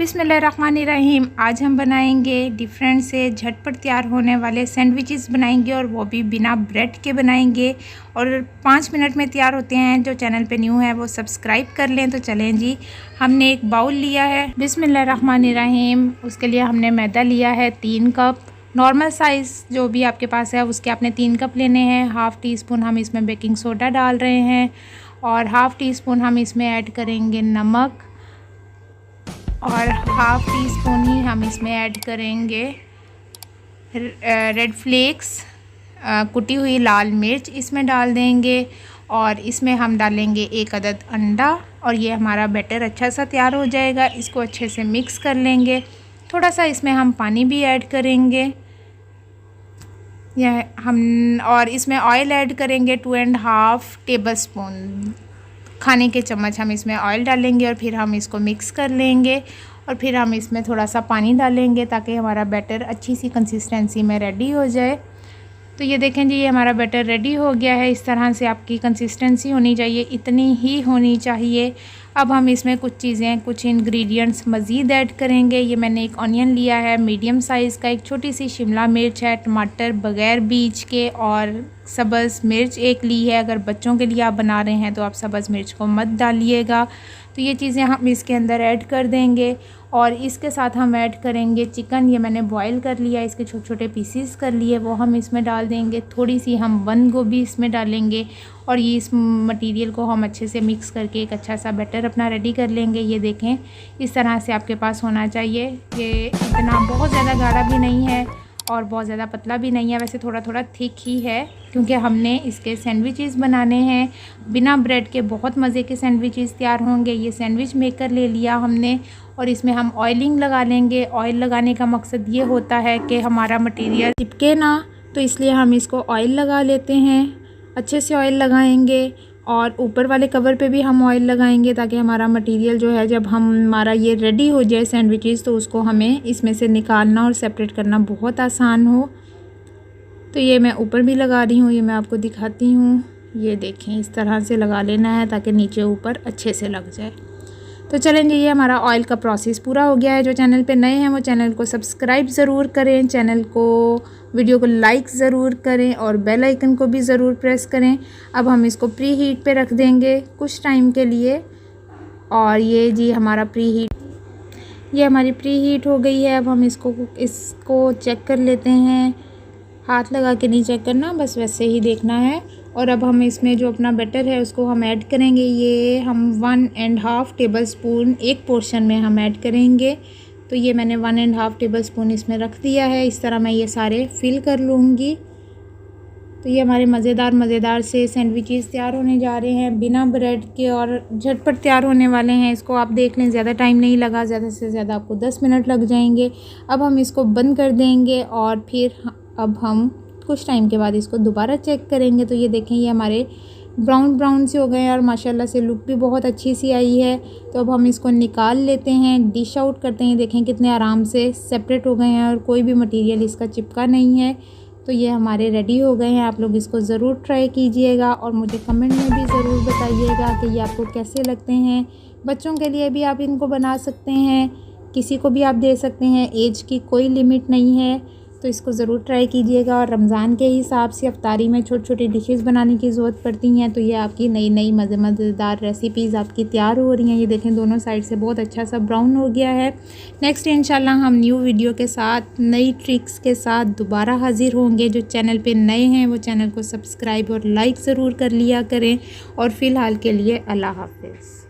बिस्मिल्लाहिर्रहमानिर्रहीम। आज हम बनाएंगे डिफरेंट से झटपट तैयार होने वाले सैंडविचेस बनाएंगे और वो भी बिना ब्रेड के बनाएंगे और 5 मिनट में तैयार होते हैं। जो चैनल पे न्यू है वो सब्सक्राइब कर लें। तो चलें जी, हमने एक बाउल लिया है। बिस्मिल्लाहिर्रहमानिर्रहीम। उसके लिए हमने मैदा लिया है 3 कप। नॉर्मल साइज़ जो भी आपके पास है उसके आपने 3 कप लेने हैं। हाफ़ टी स्पून हम इसमें बेकिंग सोडा डाल रहे हैं और हाफ़ टी स्पून हम इसमें ऐड करेंगे नमक और हाफ़ टी स्पून ही हम इसमें ऐड करेंगे रेड फ्लेक्स, कुटी हुई लाल मिर्च इसमें डाल देंगे और इसमें हम डालेंगे 1 अदद अंडा और ये हमारा बैटर अच्छा सा तैयार हो जाएगा। इसको अच्छे से मिक्स कर लेंगे। थोड़ा सा इसमें हम पानी भी ऐड करेंगे और इसमें ऑयल ऐड करेंगे 2.5 टेबल स्पून खाने के चम्मच हम इसमें ऑयल डालेंगे और फिर हम इसको मिक्स कर लेंगे और फिर हम इसमें थोड़ा सा पानी डालेंगे ताकि हमारा बैटर अच्छी सी कंसिस्टेंसी में रेडी हो जाए। तो ये देखें जी, ये हमारा बैटर रेडी हो गया है। इस तरह से आपकी कंसिस्टेंसी होनी चाहिए, इतनी ही होनी चाहिए। अब हम इसमें कुछ इंग्रेडिएंट्स मज़ीद ऐड करेंगे। ये मैंने एक ऑनियन लिया है मीडियम साइज़ का, एक छोटी सी शिमला मिर्च है, टमाटर बग़ैर बीज के और सब्ज़ मिर्च एक ली है। अगर बच्चों के लिए आप बना रहे हैं तो आप सब्ज़ मिर्च को मत डालिएगा। तो ये चीज़ें हम इसके अंदर ऐड कर देंगे और इसके साथ हम ऐड करेंगे चिकन। ये मैंने बॉईल कर लिया, इसके छोटे छोटे पीसीस कर लिए, वो हम इसमें डाल देंगे। थोड़ी सी हम बंद गोभी इसमें डालेंगे और ये इस मटेरियल को हम अच्छे से मिक्स करके एक अच्छा सा बैटर अपना रेडी कर लेंगे। ये देखें, इस तरह से आपके पास होना चाहिए। ये इतना बहुत ज़्यादा गाढ़ा भी नहीं है और बहुत ज़्यादा पतला भी नहीं है, वैसे थोड़ा थोड़ा थिक ही है क्योंकि हमने इसके सैंडविचेस बनाने हैं। बिना ब्रेड के बहुत मज़े के सैंडविचेस तैयार होंगे। ये सैंडविच मेकर ले लिया हमने और इसमें हम ऑयलिंग लगा लेंगे। ऑयल लगाने का मकसद ये होता है कि हमारा मटेरियल चिपके ना, तो इसलिए हम इसको ऑयल लगा लेते हैं। अच्छे से ऑयल लगाएंगे और ऊपर वाले कवर पे भी हम ऑयल लगाएंगे ताकि हमारा मटेरियल जो है, जब हमारा ये रेडी हो जाए सैंडविचेस, तो उसको हमें इसमें से निकालना और सेपरेट करना बहुत आसान हो। तो ये मैं ऊपर भी लगा रही हूँ, ये मैं आपको दिखाती हूँ। ये देखें, इस तरह से लगा लेना है ताकि नीचे ऊपर अच्छे से लग जाए। तो चलेंगे, ये हमारा ऑयल का प्रोसेस पूरा हो गया है। जो चैनल पे नए हैं वो चैनल को सब्सक्राइब ज़रूर करें, वीडियो को लाइक ज़रूर करें और बेल आइकन को भी ज़रूर प्रेस करें। अब हम इसको प्री हीट पे रख देंगे कुछ टाइम के लिए और ये जी हमारी प्री हीट हो गई है। अब हम इसको चेक कर लेते हैं। हाथ लगा के नहीं चेक करना, बस वैसे ही देखना है। और अब हम इसमें जो अपना बैटर है उसको हम ऐड करेंगे। ये हम 1.5 टेबल स्पून एक पोर्शन में हम ऐड करेंगे। तो ये मैंने 1.5 टेबल स्पून इसमें रख दिया है। इस तरह मैं ये सारे फिल कर लूँगी। तो ये हमारे मज़ेदार से सैंडविचेस तैयार होने जा रहे हैं बिना ब्रेड के और झटपट तैयार होने वाले हैं। इसको आप देख लें, ज़्यादा टाइम नहीं लगा, ज़्यादा से ज़्यादा आपको 10 मिनट लग जाएंगे। अब हम इसको बंद कर देंगे और फिर अब हम कुछ टाइम के बाद इसको दोबारा चेक करेंगे। तो ये देखें, ये हमारे ब्राउन से हो गए हैं और माशाल्लाह से लुक भी बहुत अच्छी सी आई है। तो अब हम इसको निकाल लेते हैं, डिश आउट करते हैं। देखें कितने आराम से सेपरेट हो गए हैं और कोई भी मटेरियल इसका चिपका नहीं है। तो ये हमारे रेडी हो गए हैं। आप लोग इसको ज़रूर ट्राई कीजिएगा और मुझे कमेंट में भी ज़रूर बताइएगा कि ये आपको कैसे लगते हैं। बच्चों के लिए भी आप इनको बना सकते हैं, किसी को भी आप दे सकते हैं, एज की कोई लिमिट नहीं है। तो इसको ज़रूर ट्राई कीजिएगा। और रमज़ान के हिसाब से अफ्तारी में छोटी छोटी डिशेस बनाने की ज़रूरत पड़ती हैं, तो ये आपकी नई मज़ेदार रेसिपीज़ आपकी तैयार हो रही हैं। ये देखें, दोनों साइड से बहुत अच्छा सा ब्राउन हो गया है। नेक्स्ट इंशाल्लाह हम न्यू वीडियो के साथ, नई ट्रिक्स के साथ दोबारा हाज़िर होंगे। जो चैनल पे नए हैं वो चैनल को सब्सक्राइब और लाइक ज़रूर कर लिया करें। और फ़िलहाल के लिए अल्लाह हाफ़िज़।